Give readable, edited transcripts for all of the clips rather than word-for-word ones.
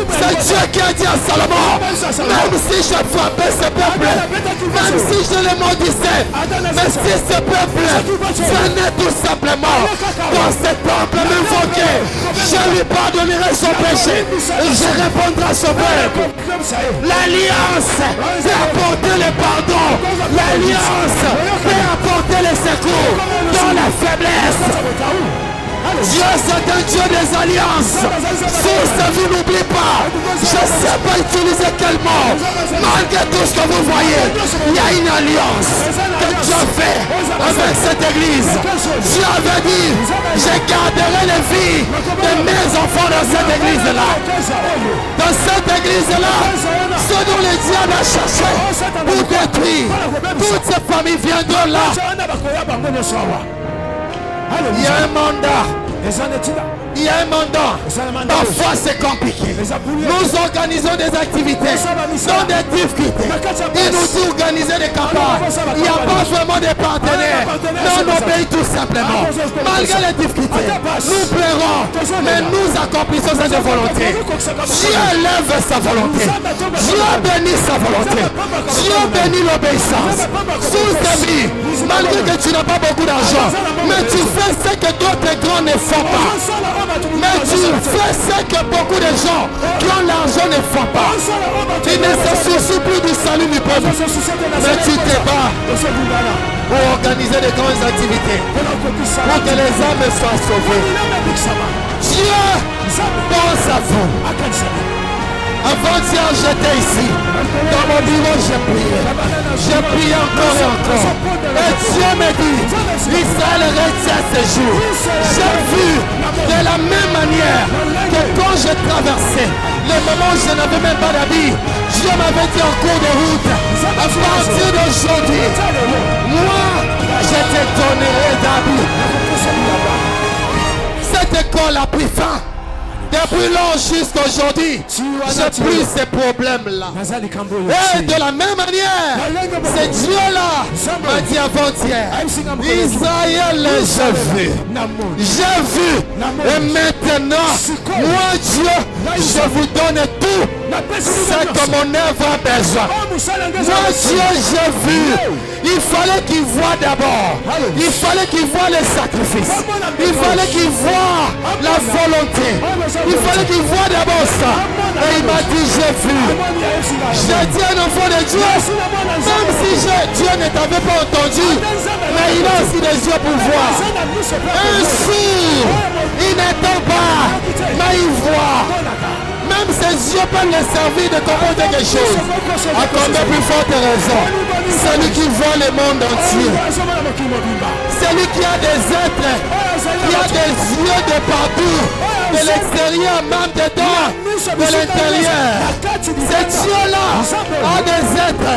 C'est Dieu qui a dit à Salomon, même si je frappais ce peuple, même si je le maudissais, mais si ce peuple venait tout simplement dans cet temple m'invoquer, je lui pardonnerai son péché et je répondrai à son peuple. L'alliance peut apporter le pardon, l'alliance peut apporter le secours dans la faiblesse. Dieu, c'est un Dieu des alliances. Source, vous n'oubliez pas. Je ne sais pas utiliser quel mot. Malgré tout ce que vous voyez, il y a une alliance que Dieu fait avec cette église. Dieu avait dit, je garderai les vies de mes enfants dans cette église-là. Dans cette église-là, ce dont le diable a cherché pour détruire, toutes ces familles viendront là. Il y a un mandat. Il y a un mandat. Parfois c'est compliqué. Nous organisons des activités dans des difficultés. Il nous dit organiser des campagnes. Il n'y a pas vraiment de partenaires. Mais on obéit tout simplement. Malgré les difficultés, nous plairons. Mais nous accomplissons cette volonté. Dieu lève sa volonté. Dieu bénit sa volonté. Dieu bénit l'obéissance. Sous ta vie, malgré que tu n'as pas beaucoup d'argent, mais tu fais ce que d'autres grands ne font pas. Mais tu fais ce que beaucoup de gens qui ont l'argent ne font pas. Tu ne se soucies plus du salut du peuple. Mais tu te bats pour organiser de grandes activités, pour que les âmes soient sauvées. Dieu pense à vous. Avant-hier, j'étais ici. Dans mon bureau, j'ai prié. J'ai prié encore et encore. Et Dieu me dit, Israël retient ses jours. J'ai vu de la même manière que quand je traversais, les moments où je n'avais même pas d'habit, Dieu m'avait dit en cours de route, à partir d'aujourd'hui, moi, je te donnerai d'habits. Cette école a pris fin. Depuis lors jusqu'à aujourd'hui, j'ai plus ces problèmes-là. Et de la même manière, c'est Dieu-là m'a dit avant-hier, Israël, j'ai vu. Et maintenant, moi Dieu, je vous donne tout ce que mon œuvre a besoin. Moi Dieu, j'ai vu. Il fallait qu'il voie d'abord. Il fallait qu'il voie les sacrifices. Il fallait qu'il voie la volonté. Il fallait qu'il voie d'abord ça. Et il m'a dit, j'ai vu. J'ai dit à un enfant de Dieu, même si Dieu ne t'avait pas entendu, mais il a aussi des yeux pour voir. Un sourd, il n'entend pas, mais il voit. Même ses yeux peuvent le servir de comprendre quelque chose. À combien plus forte raison, celui qui voit le monde entier, celui qui a des êtres, qui a des yeux de partout, de l'extérieur, même dedans, de l'intérieur. C'est Dieu-là a des êtres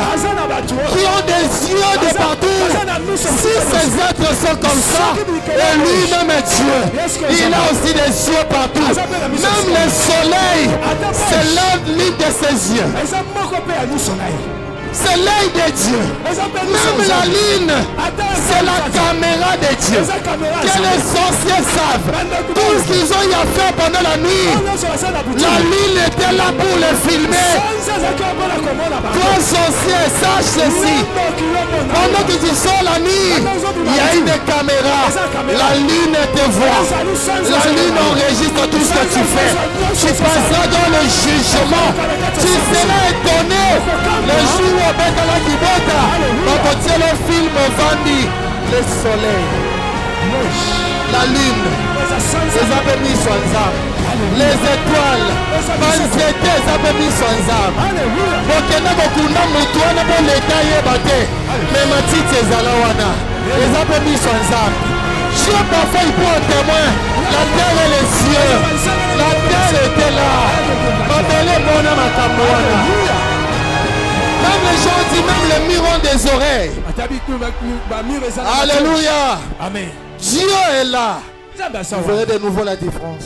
qui ont des yeux de partout. Si ces êtres sont comme ça, et lui-même est Dieu, il a aussi des yeux partout. Même le soleil, c'est l'une de ses yeux. C'est l'œil de Dieu. Même la lune, c'est la caméra de Dieu. Que les sorciers savent. Tout ce qu'ils ont eu à faire pendant la nuit, la lune était là pour les filmer. Toi sorcier, sache ceci. Pendant que tu sors la nuit, il y a une caméra. La lune te voit. La lune enregistre tout ce que tu fais. Tu passeras dans le jugement. Tu seras étonné le jour où quand tu le film Vandi, le soleil, la lune, les abémis sont ensemble, les étoiles, les abémis sont ensemble. Donc il y a beaucoup de pour l'état mais ma petite les abémis sont ensemble. Dieu parfois il prend un témoin. La terre et les cieux, la terre était là. Même les gens disent, même les murs ont des oreilles. Alléluia. Amen. Dieu est là. Vous verrez de nouveau la différence.